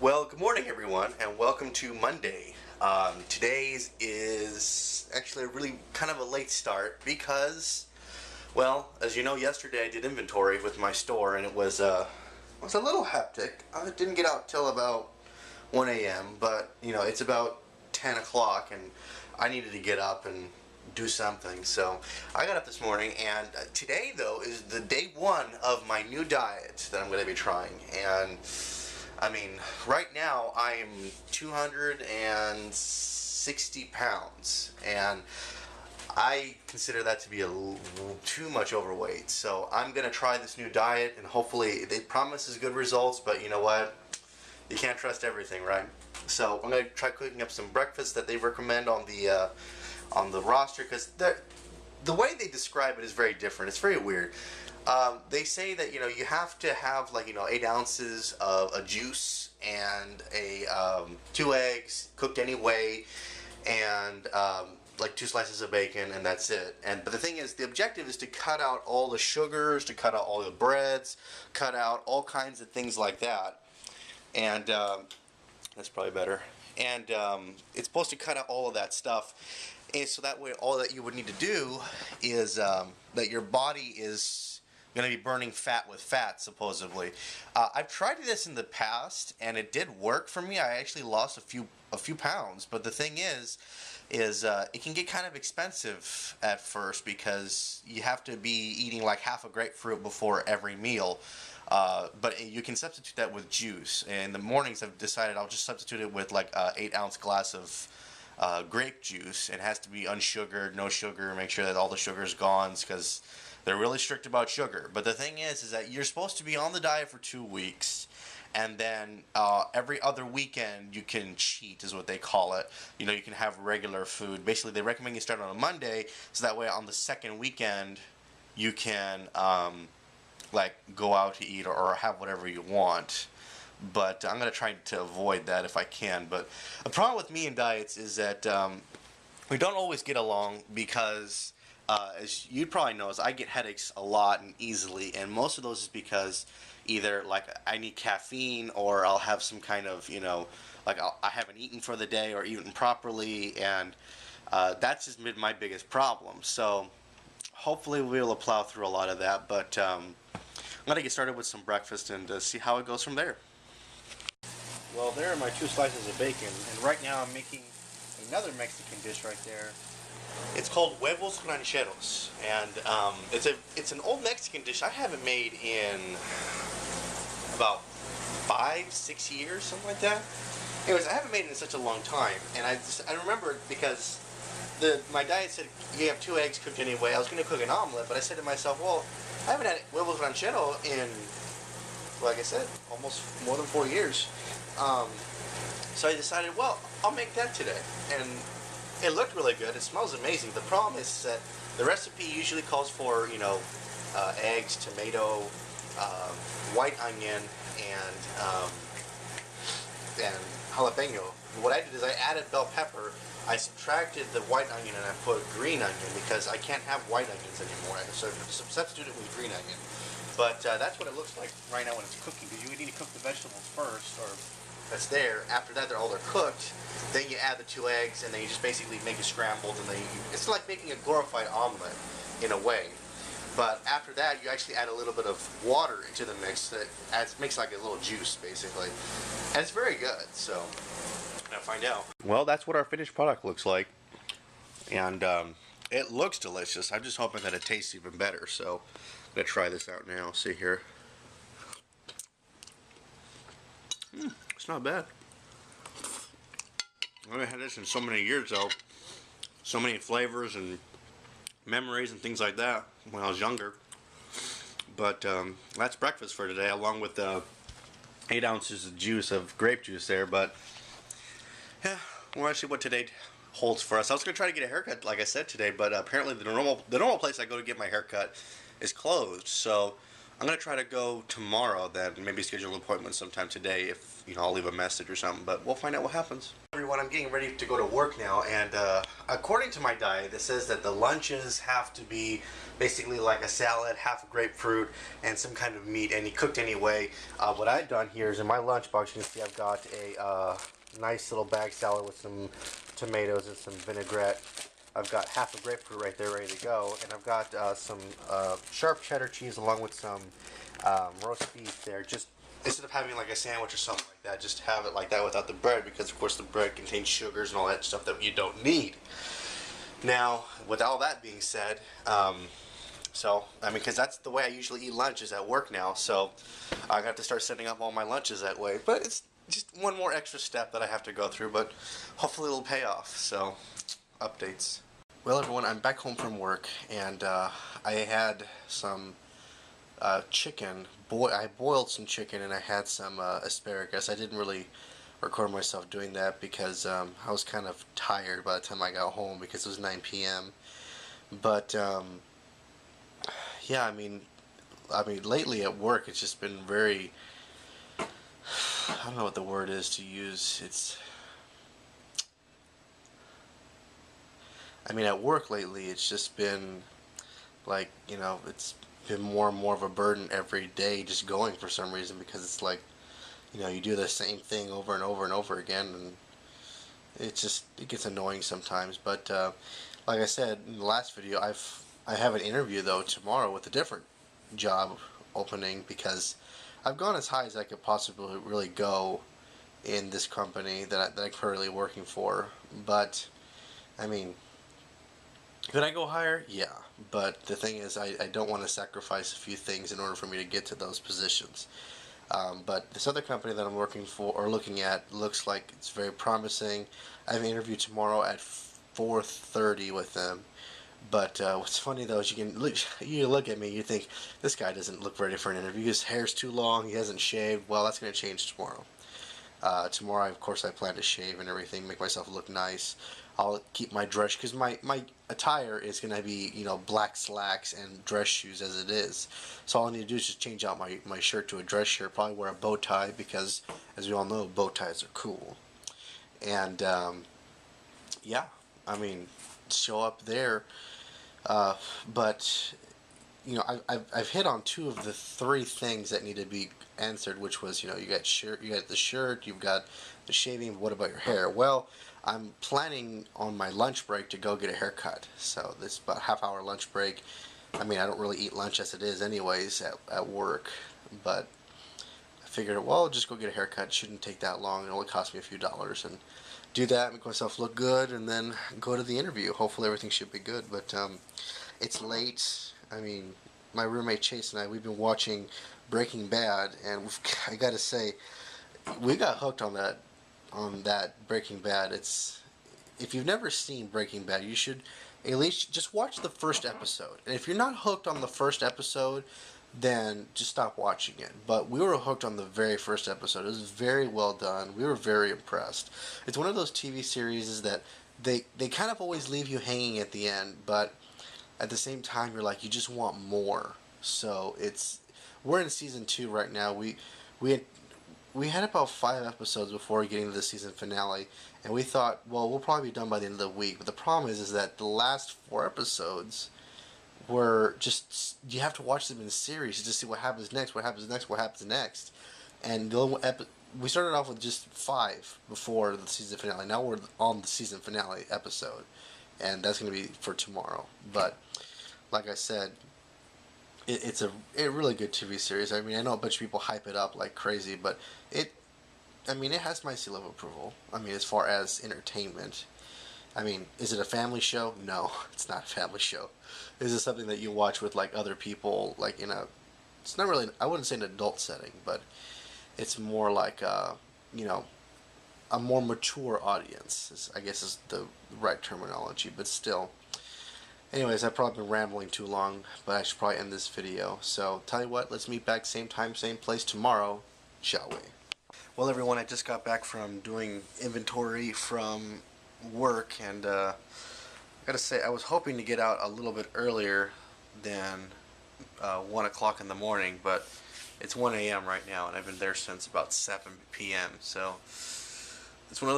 Well, good morning everyone, and welcome to Monday. Today's is actually a really kind of a late start because, well, as you know, yesterday I did inventory with my store, and it was a little hectic. I didn't get out till about 1 a.m., but you know, it's about 10 o'clock, and I needed to get up and do something. So I got up this morning, and today though is the day one of my new diet that I'm going to be trying. And I mean, right now I am 260 pounds, and I consider that to be too much overweight. So I'm going to try this new diet, and hopefully it promises good results, but you know what? You can't trust everything, right? So I'm going to try cooking up some breakfast that they recommend on the roster, because the way they describe it is very different. It's very weird. They say that, you know, you have to have, like, you know, 8 ounces of a juice and 2 eggs cooked any way, and like 2 slices of bacon, and that's it. But the thing is, the objective is to cut out all the sugars, to cut out all the breads, cut out all kinds of things like that. And that's probably better. And it's supposed to cut out all of that stuff. And so that way, all that you would need to do is that your body is going to be burning fat with fat, supposedly. I've tried this in the past, and it did work for me. I actually lost a few pounds. But the thing is it can get kind of expensive at first, because you have to be eating like half a grapefruit before every meal. But you can substitute that with juice. And in the mornings, I've decided I'll just substitute it with like an 8-ounce glass of grape juice. It has to be unsugared, no sugar. Make sure that all the sugar is gone, because they're really strict about sugar. But the thing is that you're supposed to be on the diet for 2 weeks, and then every other weekend you can cheat, is what they call it. You know, you can have regular food. Basically, they recommend you start on a Monday, so that way on the second weekend you can like go out to eat or have whatever you want. But I'm going to try to avoid that if I can. But the problem with me and diets is that we don't always get along, because as you probably know, is I get headaches a lot and easily, and most of those is because either like I need caffeine, or I'll have some kind of, you know, like I haven't eaten for the day or eaten properly, and that's just been my biggest problem. So hopefully we'll be able to plow through a lot of that, but I'm going to get started with some breakfast and see how it goes from there. Well, there are my 2 slices of bacon, and right now I'm making another Mexican dish right there. It's called huevos rancheros, and it's an old Mexican dish I haven't made in about 5-6 years, something like that. Anyways, I haven't made it in such a long time, and I remember it because my diet said you have 2 eggs cooked anyway. I was going to cook an omelet, but I said to myself, well, I haven't had huevos ranchero in, like I said, almost more than 4 years. So I decided, well, I'll make that today. And it looked really good. It smells amazing. The problem is that the recipe usually calls for, you know, eggs, tomato, white onion, and jalapeno. What I did is I added bell pepper. I subtracted the white onion and I put green onion, because I can't have white onions anymore. I substitute it with green onion. But that's what it looks like right now when it's cooking, because you would need to cook the vegetables first, or that's there. After that, they're cooked. Then you add the 2 eggs, and then you just basically make it scrambled, and then it's like making a glorified omelet in a way. But after that, you actually add a little bit of water into the mix that makes like a little juice, basically. And it's very good, so I'll find out. Well, that's what our finished product looks like. And it looks delicious. I'm just hoping that it tastes even better, so I'm going to try this out now. See here. It's not bad. I haven't had this in so many years, though. So many flavors and memories and things like that when I was younger. But that's breakfast for today, along with 8 ounces of juice, of grape juice there. But yeah, we're going to see what today holds for us. I was going to try to get a haircut, like I said, today, but apparently the normal place I go to get my haircut is closed. So I'm gonna try to go tomorrow then, maybe schedule an appointment sometime today if, you know, I'll leave a message or something, but we'll find out what happens. Everyone, I'm getting ready to go to work now, and according to my diet, it says that the lunches have to be basically like a salad, half a grapefruit, and some kind of meat, and cooked anyway. What I've done here is in my lunchbox, you can see I've got a nice little bag salad with some tomatoes and some vinaigrette. I've got half a grapefruit right there ready to go, and I've got some sharp cheddar cheese along with some roast beef there. Just instead of having like a sandwich or something like that, just have it like that without the bread, because of course the bread contains sugars and all that stuff that you don't need. Now, with all that being said, so I mean, because that's the way I usually eat lunch is at work now, so I got to start setting up all my lunches that way. But it's just one more extra step that I have to go through, but hopefully it'll pay off. So, updates. Well, everyone, I'm back home from work, and I had some chicken. I boiled some chicken, and I had some asparagus. I didn't really record myself doing that because I was kind of tired by the time I got home because it was 9 p.m. But yeah, I mean, lately at work it's just been very. I don't know what the word is to use. I mean, at work lately, it's just been like, you know, it's been more and more of a burden every day just going for some reason, because it's like, you know, you do the same thing over and over and over again, and it gets annoying sometimes. But like I said in the last video, I have an interview though tomorrow with a different job opening, because I've gone as high as I could possibly really go in this company that I'm currently working for. But I mean, could I go higher? Yeah, but the thing is, I don't want to sacrifice a few things in order for me to get to those positions. But this other company that I'm working for or looking at looks like it's very promising. I have an interview tomorrow at 4:30 with them. But what's funny though is you look at me, you think this guy doesn't look ready for an interview. His hair's too long. He hasn't shaved. Well, that's going to change tomorrow. Tomorrow, of course, I plan to shave and everything, make myself look nice. I'll keep my dress, because my attire is going to be, you know, black slacks and dress shoes as it is. So all I need to do is just change out my shirt to a dress shirt, probably wear a bow tie, because as we all know, bow ties are cool. And yeah, I mean, show up there. But you know, I've hit on two of the three things that need to be answered, which was, you know, you got the shirt, you've got the shaving. What about your hair? Well, I'm planning on my lunch break to go get a haircut. So this is about a half-hour lunch break. I mean, I don't really eat lunch as it is anyways at work, but I figured, well, I'll just go get a haircut. It shouldn't take that long. It only cost me a few dollars, and do that, make myself look good, and then go to the interview. Hopefully everything should be good. But it's late. I mean, my roommate Chase and I, we've been watching Breaking Bad, and I got to say, we got hooked on that Breaking Bad. If you've never seen Breaking Bad, you should at least just watch the first episode. And if you're not hooked on the first episode, then just stop watching it. But we were hooked on the very first episode. It was very well done. We were very impressed. It's one of those TV series that they kind of always leave you hanging at the end, but at the same time you're like, you just want more. So we're in season 2 right now. We had about 5 episodes before getting to the season finale, and we thought, well, we'll probably be done by the end of the week. But the problem is that the last 4 episodes were just, you have to watch them in series to see what happens next, what happens next, what happens next. And we started off with just 5 before the season finale. Now we're on the season finale episode, and that's going to be for tomorrow. But like I said, it's a really good TV series. I mean, I know a bunch of people hype it up like crazy, but it has my seal of approval. I mean, as far as entertainment. I mean, is it a family show? No, it's not a family show. Is it something that you watch with like other people, like it's not really, I wouldn't say an adult setting, but it's more like you know, a more mature audience, I guess is the right terminology, but still. Anyways, I've probably been rambling too long, but I should probably end this video. So, tell you what, let's meet back same time, same place tomorrow, shall we? Well, everyone, I just got back from doing inventory from work, and I gotta say, I was hoping to get out a little bit earlier than 1 o'clock in the morning, but it's 1 a.m. right now, and I've been there since about 7 p.m. So it's one of